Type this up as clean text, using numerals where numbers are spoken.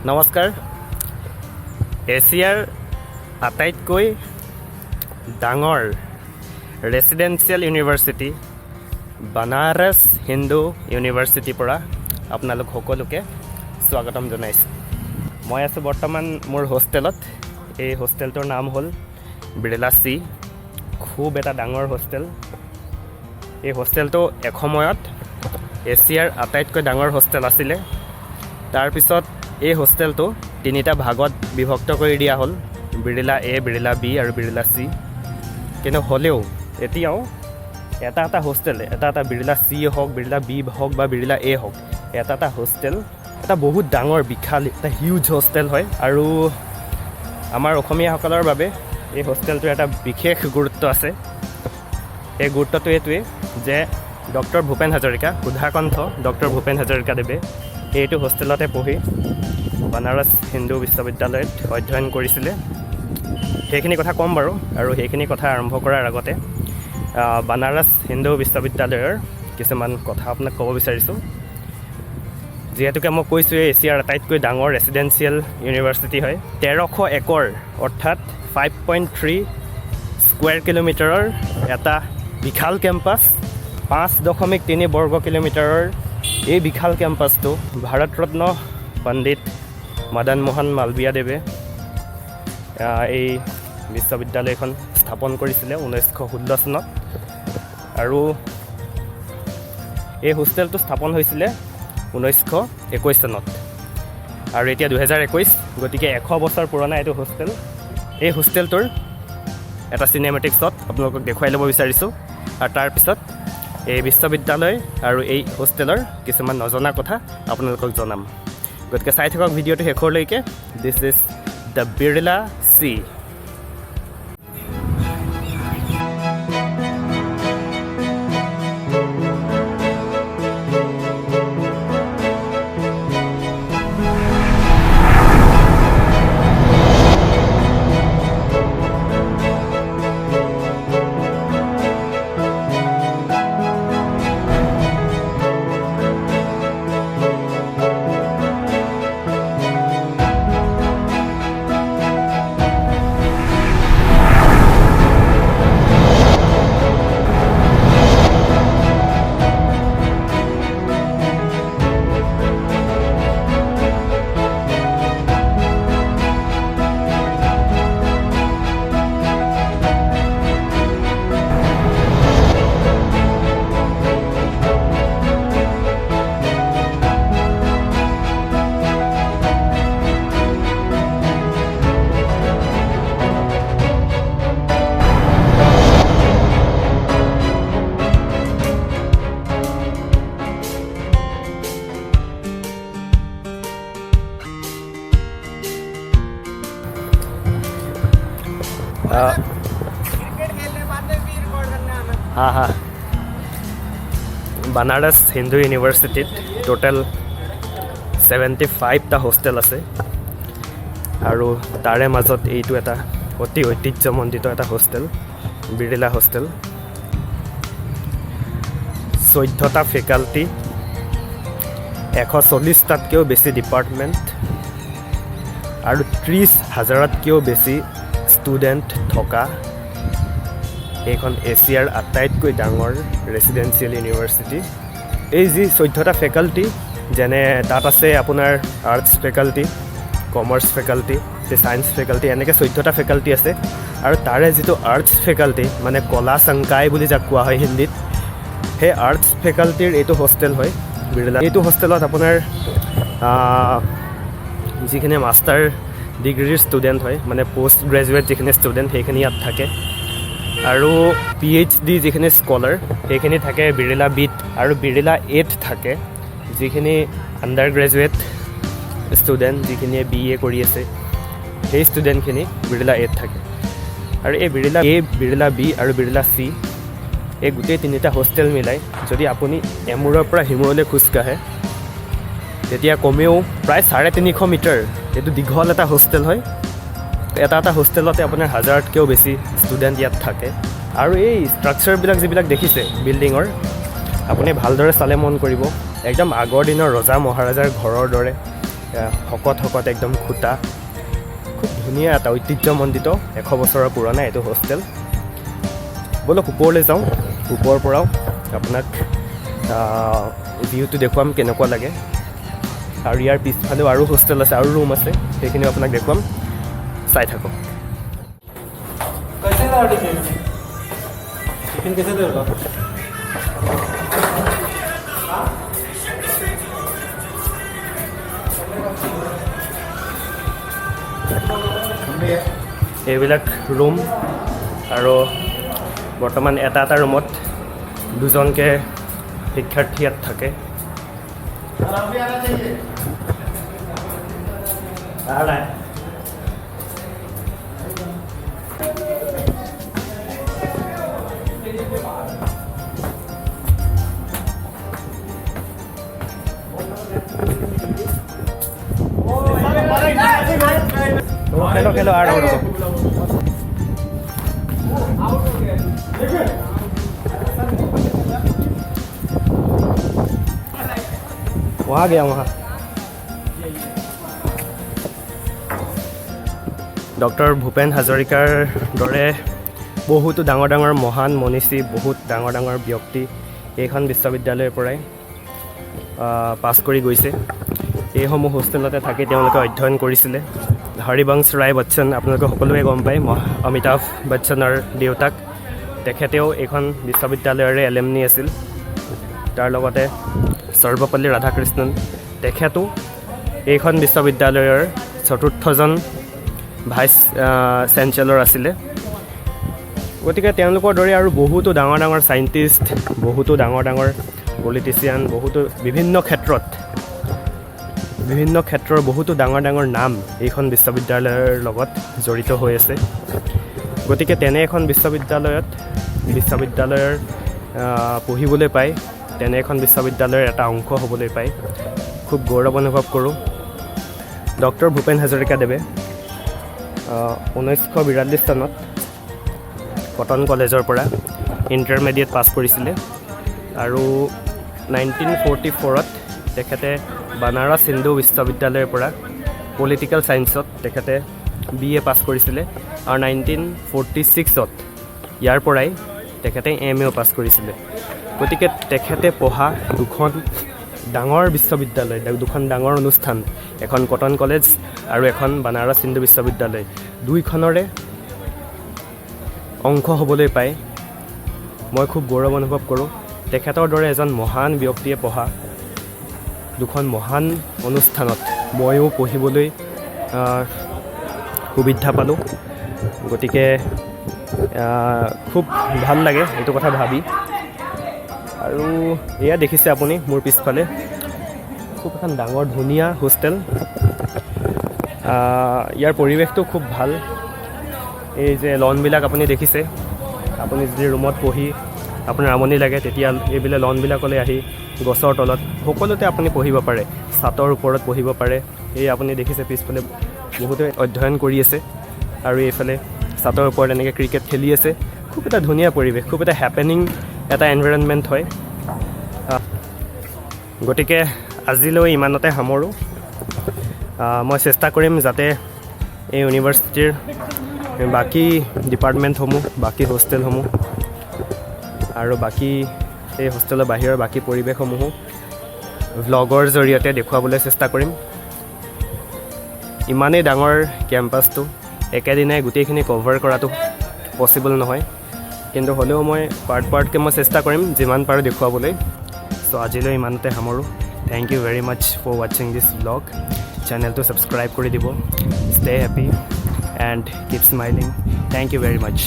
নমস্কাৰ এছিয়াৰ আটাইতকৈ ডাঙৰ ৰেচিডেন্সিয়েল ইউনিভাৰ্চিটি বানাৰস হিন্দু ইউনিভাৰ্চিটিৰ পৰা আপোনালোক সকলোকে স্বাগতম জনাইছোঁ। মই আছোঁ বৰ্তমান মোৰ হোষ্টেলত। এই হোষ্টেলটোৰ নাম হ'ল বিৰলা চি। খুব এটা ডাঙৰ হোষ্টেল। এই হোষ্টেলটো এসময়ত এছিয়াৰ আটাইতকৈ ডাঙৰ হোষ্টেল আছিলে। তাৰপিছত এই হোষ্টেলটো তিনিটা ভাগত বিভক্ত কৰি দিয়া হ'ল, বিৰলা এ, বিৰলা বি আৰু বিৰলা চি। কিন্তু হ'লেও এতিয়াও এটা হোষ্টেল, এটা বিৰলা চি হওক, বিৰলা বি হওক বা বিৰলা এ হওক, এটা হোষ্টেল এটা বহুত ডাঙৰ বিশাল এটা হিউজ হোষ্টেল হয়। আৰু আমাৰ অসমীয়াসকলৰ বাবে এই হোষ্টেলটোৰ এটা বিশেষ গুৰুত্ব আছে। এই গুৰুত্বটো এইটোৱে যে ডক্টৰ ভূপেন হাজৰিকা, সুধাকণ্ঠ ডক্টৰ ভূপেন হাজৰিকাদেৱে এইটো হোষ্টেলতে পঢ়ি বানাৰস হিন্দু বিশ্ববিদ্যালয়ত অধ্যয়ন কৰিছিলে। সেইখিনি কথা ক'ম বাৰু। আৰু সেইখিনি কথা আৰম্ভ কৰাৰ আগতে বানাৰস হিন্দু বিশ্ববিদ্যালয়ৰ কিছুমান কথা আপোনাক ক'ব বিচাৰিছোঁ। যিহেতুকে মই কৈছোঁ এছিয়াৰ আটাইতকৈ ডাঙৰ ৰেচিডেন্সিয়েল ইউনিভাৰ্চিটি হয়। 1300 একৰ অৰ্থাৎ 5.3 স্কুৱেৰ কিলোমিটাৰৰ এটা বিশাল কেম্পাছ। 5.3 বৰ্গ কিলোমিটাৰৰ এই বিশাল কেম্পাছটো ভাৰতৰত্ন পণ্ডিত মদন মোহন মালৱিয়াদেৱে এই বিশ্ববিদ্যালয়খন স্থাপন কৰিছিলে 1916 চনত। আৰু এই হোষ্টেলটো স্থাপন হৈছিলে 1921 চনত। আৰু এতিয়া 2021, গতিকে 100 বছৰ পুৰণা এইটো হোষ্টেল। এই হোষ্টেলটোৰ এটা চিনেমেটিক শ্বট আপোনালোকক দেখুৱাই ল'ব বিচাৰিছোঁ। আৰু তাৰপিছত এই বিশ্ববিদ্যালয় আৰু এই হোষ্টেলৰ কিছুমান নজনা কথা আপোনালোকক জনাম। গতিকে চাই থাকক ভিডিঅ'টো শেষলৈকে। This is the Birla C. हाँ বানাৰস হিন্দু ইউনিভাৰ্চিটিত টোটেল 75টা হোষ্টেল আছে। আৰু তাৰে মাজত এইটো এটা অতি ঐতিহ্যমণ্ডিত এটা হোষ্টেল, বিৰলা হোষ্টেল। 14টা ফেকাল্টি, 140টাতকৈও বেছি ডিপাৰ্টমেণ্ট আৰু 30,000তকৈও বেছি ষ্টুডেণ্ট থকা এইখন এছিয়াৰ আটাইতকৈ ডাঙৰ ৰেচিডেন্সিয়েল ইউনিভাৰ্চিটি। এই যি 14টা ফেকাল্টি, যেনে তাত আছে আপোনাৰ arts faculty, commerce faculty, science faculty, এনেকৈ 14টা ফেকাল্টি আছে। আৰু তাৰে যিটো আৰ্টছ ফেকাল্টি, মানে কলা সংকায় বুলি যাক কোৱা হয় হিন্দীত, সেই আৰ্টছ ফেকাল্টিৰ এইটো হোষ্টেল হয় বিৰলা। এইটো হোষ্টেলত আপোনাৰ যিখিনি মাষ্টাৰ ডিগ্ৰীৰ ষ্টুডেণ্ট হয়, মানে পষ্ট গ্ৰেজুৱেট যিখিনি ষ্টুডেণ্ট, সেইখিনি ইয়াত থাকে। আৰু PhD যিখিনি স্কলাৰ, সেইখিনি থাকে বিৰলা বিত। আৰু বিৰলা এত থাকে যিখিনি আণ্ডাৰ গ্ৰেজুৱেট ষ্টুডেণ্ট, যিখিনিয়ে BA কৰি আছে, সেই ষ্টুডেণ্টখিনি বিৰলা এত থাকে। আৰু এই বিৰলা এ, বিৰলা বি আৰু বিৰলা চি, এই গোটেই তিনিটা হোষ্টেল মিলাই যদি আপুনি এমূৰৰ পৰা সিমূৰলৈ খোজকাঢ়ে, তেতিয়া কমেও প্ৰায় 350 মিটাৰ এইটো দীঘল এটা হোষ্টেল হয়। এটা হোষ্টেলতে আপোনাৰ 1000তকৈও বেছি ষ্টুডেণ্ট ইয়াত থাকে। আৰু এই ষ্ট্ৰাকচাৰবিলাক যিবিলাক দেখিছে বিল্ডিঙৰ, আপুনি ভালদৰে চালে মন কৰিব একদম আগৰ দিনৰ ৰজা মহাৰাজাৰ ঘৰৰ দৰে শকত শকত একদম খুঁটা, খুব ধুনীয়া এটা ঐতিহ্যমণ্ডিত 100 বছৰৰ পুৰণা এইটো হোষ্টেল। ব'লক ওপৰলৈ যাওঁ, ওপৰৰ পৰাও আপোনাক ভিউটো দেখুৱাম কেনেকুৱা লাগে। আৰু ইয়াৰ পিছফালেও আৰু হোষ্টেল আছে, আৰু ৰুম আছে, সেইখিনিও আপোনাক দেখুৱাম, চাই থাকক। এইবিলাক ৰুম, আৰু বৰ্তমান এটা ৰুমত 2জনকৈ শিক্ষাৰ্থী ইয়াত থাকে। खेलो आ रहा हूँ। वहाँ गया वहाँ। ডক্টৰ ভূপেন হাজৰিকাৰ দৰে বহুতো ডাঙৰ ডাঙৰ মহান মনীষী, বহুত ডাঙৰ ডাঙৰ ব্যক্তি এইখন বিশ্ববিদ্যালয়ৰ পৰাই পাছ কৰি গৈছে। এইসমূহ হোষ্টেলতে থাকি তেওঁলোকে অধ্যয়ন কৰিছিলে। হৰিবংশ ৰায় বচ্চন আপোনালোকে সকলোৱে গম পায়, অমিতাভ বচ্চনৰ দেউতাক, তেখেতেও এইখন বিশ্ববিদ্যালয়ৰে এলুমনি আছিল। তাৰ লগতে সৰ্বপল্লী ৰাধাকৃষ্ণন, তেখেতো এইখন বিশ্ববিদ্যালয়ৰ 4ৰ্থজন ভাইচ চেঞ্চেলৰ আছিলে। গতিকে তেওঁলোকৰ দৰে আৰু বহুতো ডাঙৰ ডাঙৰ চাইণ্টিষ্ট, বহুতো ডাঙৰ ডাঙৰ পলিটিচিয়ান, বহুতো বিভিন্ন ক্ষেত্ৰৰ বহুতো ডাঙৰ ডাঙৰ নাম এইখন বিশ্ববিদ্যালয়ৰ লগত জড়িত হৈ আছে। গতিকে তেনে এখন বিশ্ববিদ্যালয়ৰ পঢ়িবলৈ পাই, তেনে এখন বিশ্ববিদ্যালয়ৰ এটা অংশ হ'বলৈ পাই খুব গৌৰৱ অনুভৱ কৰোঁ। ডক্টৰ ভূপেন হাজৰিকাদেৱে 1942 চনত কটন কলেজৰ পৰা ইণ্টাৰমিডিয়েট পাছ কৰিছিলে, আৰু 1944ত তেখেতে বানাৰাছ হিন্দু বিশ্ববিদ্যালয়ৰ পৰা পলিটিকেল ছায়েন্সত তেখেতে BA পাছ কৰিছিলে, আৰু 1946ত ইয়াৰ পৰাই তেখেতে MA পাছ কৰিছিলে। গতিকে তেখেতে পঢ়া দুখন ডাঙৰ বিশ্ববিদ্যালয়, দুখন ডাঙৰ অনুষ্ঠান, এখন কটন কলেজ আৰু এখন বানাৰাছ হিন্দু বিশ্ববিদ্যালয়, দুইখনৰে অংশ হ'বলৈ পাই মই খুব গৌৰৱ অনুভৱ কৰোঁ। তেখেতৰ দৰে এজন মহান ব্যক্তিয়ে পঢ়া দুখন মহান অনুষ্ঠানত ময়ো পঢ়িবলৈ সুবিধা পালোঁ। গতিকে খুব ভাল লাগে এইটো কথা ভাবি। আৰু এয়া দেখিছে আপুনি মোৰ পিছফালে, খুব এখন ডাঙৰ ধুনীয়া হোষ্টেল। ইয়াৰ পৰিৱেশটো খুব ভাল। এই যে লনবিলাক আপুনি দেখিছে, আপুনি যদি ৰুমত পঢ়ি আপোনাৰ আমনি লাগে, তেতিয়া এইবিলাক লনবিলাকলৈ আহি গছৰ তলত সকলোতে আপুনি পঢ়িব পাৰে, ছাতৰ ওপৰত পঢ়িব পাৰে। এই আপুনি দেখিছে পিছফালে বহুতে অধ্যয়ন কৰি আছে, আৰু এইফালে ছাতৰ ওপৰত এনেকৈ ক্ৰিকেট খেলি আছে। খুব এটা ধুনীয়া পৰিৱেশ, খুব এটা হেপেনিং এটা এনভাইৰনমেণ্ট হয়। গতিকে আজিলৈ ইমানতে সামৰোঁ। মই চেষ্টা কৰিম যাতে এই ইউনিভাৰ্চিটিৰ বাকী ডিপাৰ্টমেণ্টসমূহ, বাকী হোষ্টেলসমূহ আৰু বাকী এই হোষ্টেলৰ বাহিৰৰ বাকী পৰিৱেশসমূহো ভ্লগৰ জৰিয়তে দেখুৱাবলৈ চেষ্টা কৰিম। ইমানেই ডাঙৰ কেম্পাছটো একেদিনাই গোটেইখিনি কভাৰ কৰাটো পচিবল নহয়, কিন্তু হ'লেও মই পাৰ্টকৈ মই চেষ্টা কৰিম যিমান পাৰোঁ দেখুৱাবলৈ। চ' আজিলৈ ইমানতে সামৰোঁ। Thank you very much for ৱাচিং দিছ ভ্লগ। চেনেলটো ছাবস্ক্ৰাইব কৰি দিব। Stay happy and keep smiling. Thank you very much.